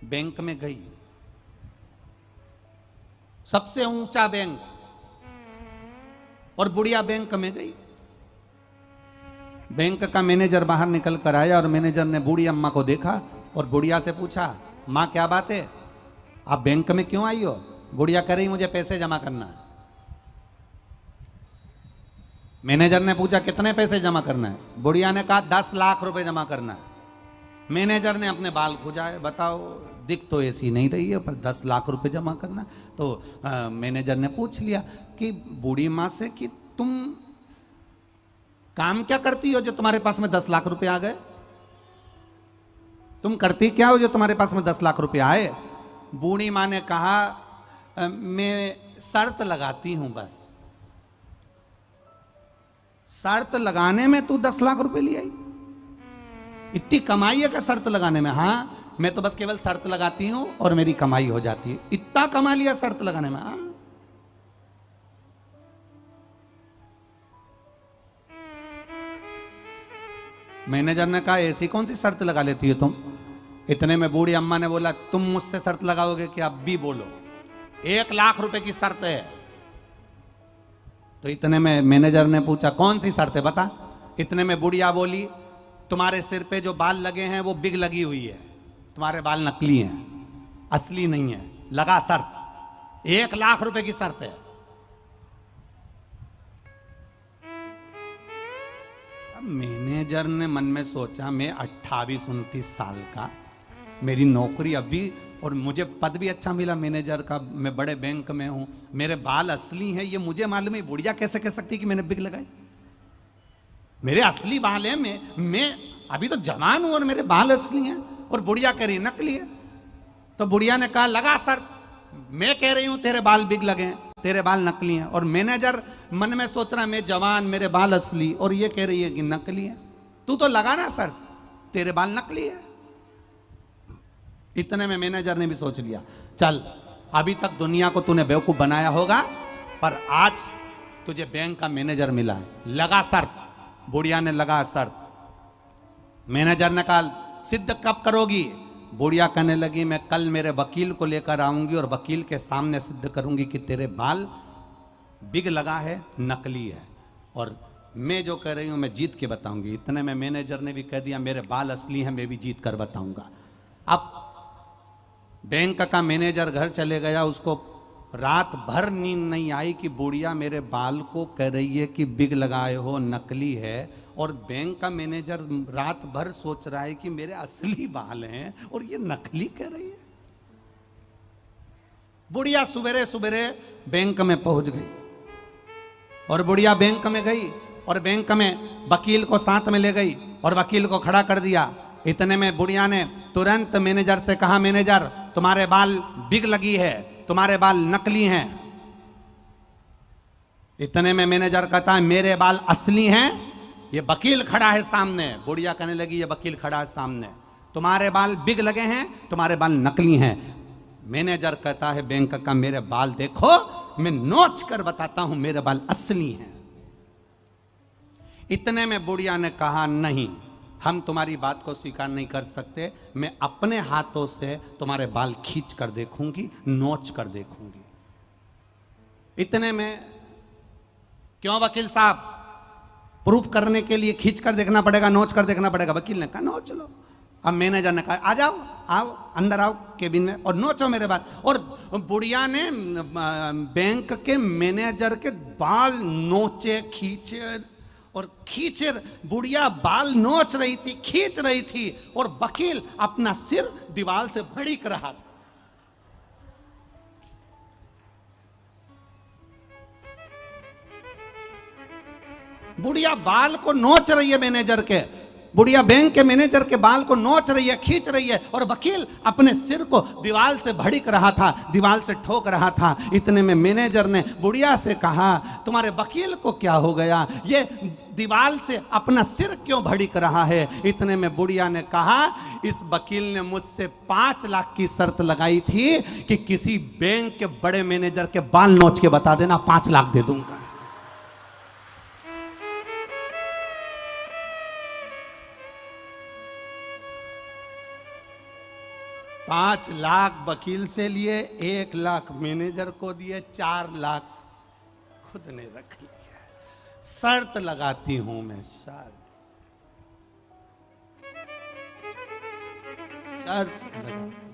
Bank में गई, सबसे ऊंचा बैंक, और बुढ़िया बैंक में गई। बैंक का मैनेजर बाहर निकल कर आया और मैनेजर ने बूढ़ी अम्मा को देखा और बुढ़िया से पूछा, मां क्या बात है, आप बैंक में क्यों आई हो? बुढ़िया कह रही मुझे पैसे जमा करना है। मैनेजर ने पूछा कितने पैसे जमा करना है? बुढ़िया ने कहा 10 लाख रुपए जमा करना है। मैनेजर ने अपने बाल खुजाए, बताओ दिख तो ऐसी नहीं रही है पर 10 लाख रुपए जमा करना। तो मैनेजर ने पूछ लिया कि बूढ़ी माँ से कि तुम काम क्या करती हो जो तुम्हारे पास में 10 लाख रुपए आ गए? तुम करती क्या हो जो तुम्हारे पास में 10 लाख रुपए आए? बूढ़ी माँ ने कहा मैं शर्त लगाती हूं बस। शर्त लगाने में तू 10 लाख रुपए ले आई? इतनी कमाई है क्या शर्त लगाने में? हाँ, मैं तो बस केवल शर्त लगाती हूं और मेरी कमाई हो जाती है। इतना कमा लिया शर्त लगाने में? हाँ। मैनेजर ने कहा ऐसी कौन सी शर्त लगा लेती हो तुम? इतने में बूढ़ी अम्मा ने बोला, तुम मुझसे शर्त लगाओगे कि अब भी बोलो, 1 लाख रुपए की शर्त है। तो इतने में मैनेजर ने पूछा कौन सी शर्त है बता। इतने में बुढ़िया बोली, तुम्हारे सिर पे जो बाल लगे हैं वो बिग लगी हुई है, तुम्हारे बाल नकली हैं, असली नहीं है, लगा शर्त, 1 लाख रुपए की शर्त है। अब मैनेजर ने मन में सोचा, मैं 28-29 साल का, मेरी नौकरी अभी, और मुझे पद भी अच्छा मिला मैनेजर का, मैं बड़े बैंक में हूं, मेरे बाल असली हैं, ये मुझे मालूम है। बुढ़िया कैसे कह सकती कि मैंने बिग लगाई? मेरे असली बाल हैं, मैं अभी तो जवान हूं और मेरे बाल असली हैं, और बुढ़िया कह रही नकली है। तो बुढ़िया ने कहा लगा शर्त, मैं कह रही हूं तेरे बाल बिग लगे हैं, तेरे बाल नकली हैं, और मैनेजर मन में सोच रहा मैं जवान, मेरे बाल असली, और ये कह रही है कि नकली है। तू तो लगा ना शर्त, तेरे बाल नकली है। इतने में मैनेजर ने भी सोच लिया, चल अभी तक दुनिया को तूने बेवकूफ बनाया होगा, पर आज तुझे बैंक का मैनेजर मिला है, लगा शर्त। बुढ़िया ने लगा शर्त। मैनेजर ने कहा सिद्ध कब करोगी? बुढ़िया कहने लगी मैं कल मेरे वकील को लेकर आऊंगी और वकील के सामने सिद्ध करूंगी कि तेरे बाल बिग लगा है, नकली है, और मैं जो कह रही हूं मैं जीत के बताऊंगी। इतने में मैनेजर ने भी कह दिया मेरे बाल असली हैं, मैं भी जीत कर बताऊंगा। अब बैंक का मैनेजर घर चले गया, उसको रात भर नींद नहीं आई कि बुढ़िया मेरे बाल को कह रही है कि बिग लगाए हो, नकली है, और बैंक का मैनेजर रात भर सोच रहा है कि मेरे असली बाल हैं और ये नकली कह रही है। बुढ़िया सुबेरे सुबेरे बैंक में पहुंच गई, और बुढ़िया बैंक में गई और बैंक में वकील को साथ में ले गई और वकील को खड़ा कर दिया। इतने में बुढ़िया ने तुरंत मैनेजर से कहा, मैनेजर तुम्हारे बाल बिग लगी है, तुम्हारे बाल नकली हैं। इतने में मैनेजर कहता है मेरे बाल असली हैं, ये वकील खड़ा है सामने। बुढ़िया कहने लगी ये वकील खड़ा है सामने, तुम्हारे बाल बिग लगे हैं, तुम्हारे बाल नकली हैं। मैनेजर कहता है बैंक का मेरे बाल देखो, मैं नोच कर बताता हूं मेरे बाल असली हैं। इतने में बुढ़िया ने कहा नहीं, हम तुम्हारी बात को स्वीकार नहीं कर सकते, मैं अपने हाथों से तुम्हारे बाल खींच कर देखूंगी, नोच कर देखूंगी। इतने में क्यों वकील साहब, प्रूफ करने के लिए खींच कर देखना पड़ेगा, नोच कर देखना पड़ेगा? वकील ने कहा नोच लो। अब मैनेजर ने कहा आ जाओ, आओ अंदर आओ केबिन में और नोचो मेरे बाल। और बुढ़िया ने बैंक के मैनेजर के बाल नोचे, खींचे और खींचे। बुढ़िया बाल नोच रही थी, खींच रही थी, और वकील अपना सिर दीवार से भड़क रहा था। बुढ़िया बाल को नोच रही है मैनेजर के, बुढ़िया बैंक के मैनेजर के बाल को नोच रही है, खींच रही है, और वकील अपने सिर को दीवार से भड़क रहा था, दीवार से ठोक रहा था। इतने में मैनेजर ने बुढ़िया से कहा तुम्हारे वकील को क्या हो गया, ये दीवार से अपना सिर क्यों भड़क रहा है? इतने में बुढ़िया ने कहा इस वकील ने मुझसे 5 लाख की शर्त लगाई थी कि किसी बैंक के बड़े मैनेजर के बाल नोच के बता देना, 5 लाख दे दूंगा। 5 लाख वकील से लिए, 1 लाख मैनेजर को दिए, 4 लाख खुद ने रख लिया। शर्त लगाती हूं मैं, शर्त लगा